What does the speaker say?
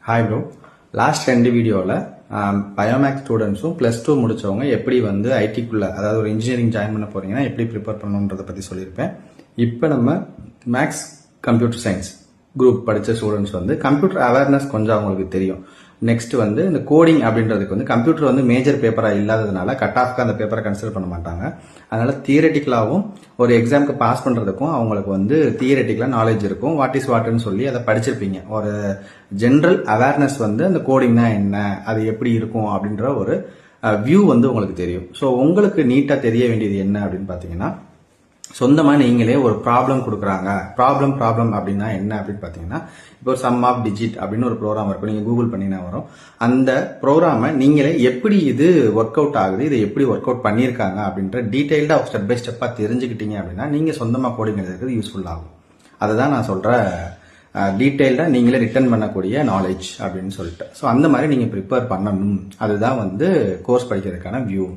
Hi bro. Last 2 வீடியோவில் bio maths ஸ்டூடெண்ட்ஸும் +2 முடிச்சவங்க எப்படி வந்து ஐடிக்குள்ள, அதாவது ஒரு இன்ஜினியரிங் ஜாயின் பண்ண போறீங்கன்னா எப்படி ப்ரிப்பேர் பண்ணணுன்றதை பற்றி சொல்லியிருப்பேன். இப்போ நம்ம மேக்ஸ் கம்ப்யூட்டர் சயின்ஸ் குரூப் படித்த ஸ்டூடெண்ட்ஸ் வந்து கம்ப்யூட்டர் அவேர்னஸ் கொஞ்சம் அவங்களுக்கு தெரியும். நெக்ஸ்ட் வந்து இந்த கோடிங் அப்படின்றதுக்கு வந்து கம்ப்யூட்டர் வந்து மேஜர் பேப்பராக இல்லாததுனால கட் ஆஃப்க்கு அந்த பேப்பரை கன்சிடர் பண்ண மாட்டாங்க. அதனால தியரட்டிக்கலாகவும் ஒரு எக்ஸாமுக்கு பாஸ் பண்ணுறதுக்கும் அவங்களுக்கு வந்து தியரட்டிக்கலாக நாலேஜ் இருக்கும். வாட் இஸ் வாட்னு சொல்லி அதை படிச்சிருப்பீங்க. ஒரு ஜென்ரல் அவேர்னஸ் வந்து அந்த கோடிங்னா என்ன, அது எப்படி இருக்கும் அப்படின்ற ஒரு வியூ வந்து உங்களுக்கு தெரியும். ஸோ உங்களுக்கு நீட்டாக தெரிய வேண்டியது என்ன அப்படின்னு பார்த்தீங்கன்னா, சொந்தமாக நீங்களே ஒரு ப்ராப்ளம் கொடுக்குறாங்க. ப்ராப்ளம் அப்படின்னா என்ன அப்படின்னு பார்த்தீங்கன்னா, இப்போ ஒரு சம் ஆஃப் டிஜிட் அப்படின்னு ஒரு ப்ரோக்ராம் இருக்கும். நீங்கள் கூகுள் பண்ணினா வரும். அந்த ப்ரோக்ராமை நீங்களே எப்படி இது ஒர்க் அவுட் ஆகுது, இதை எப்படி ஒர்க் அவுட் பண்ணியிருக்காங்க அப்படின்ற டீட்டெயில்டாக ஸ்டெப் பை ஸ்டெப்பாக தெரிஞ்சுக்கிட்டீங்க அப்படின்னா நீங்கள் சொந்தமாக கோடிங் எழுதுறது யூஸ்ஃபுல் ஆகும். அதை தான் நான் சொல்கிற டீட்டெயில்டாக நீங்களே ரிட்டர்ன் பண்ணக்கூடிய நாலேஜ் அப்படின்னு சொல்லிட்டு. ஸோ அந்த மாதிரி நீங்கள் ப்ரிப்பேர் பண்ணணும். அதுதான் வந்து கோர்ஸ் படிக்கிறதுக்கான வியூ.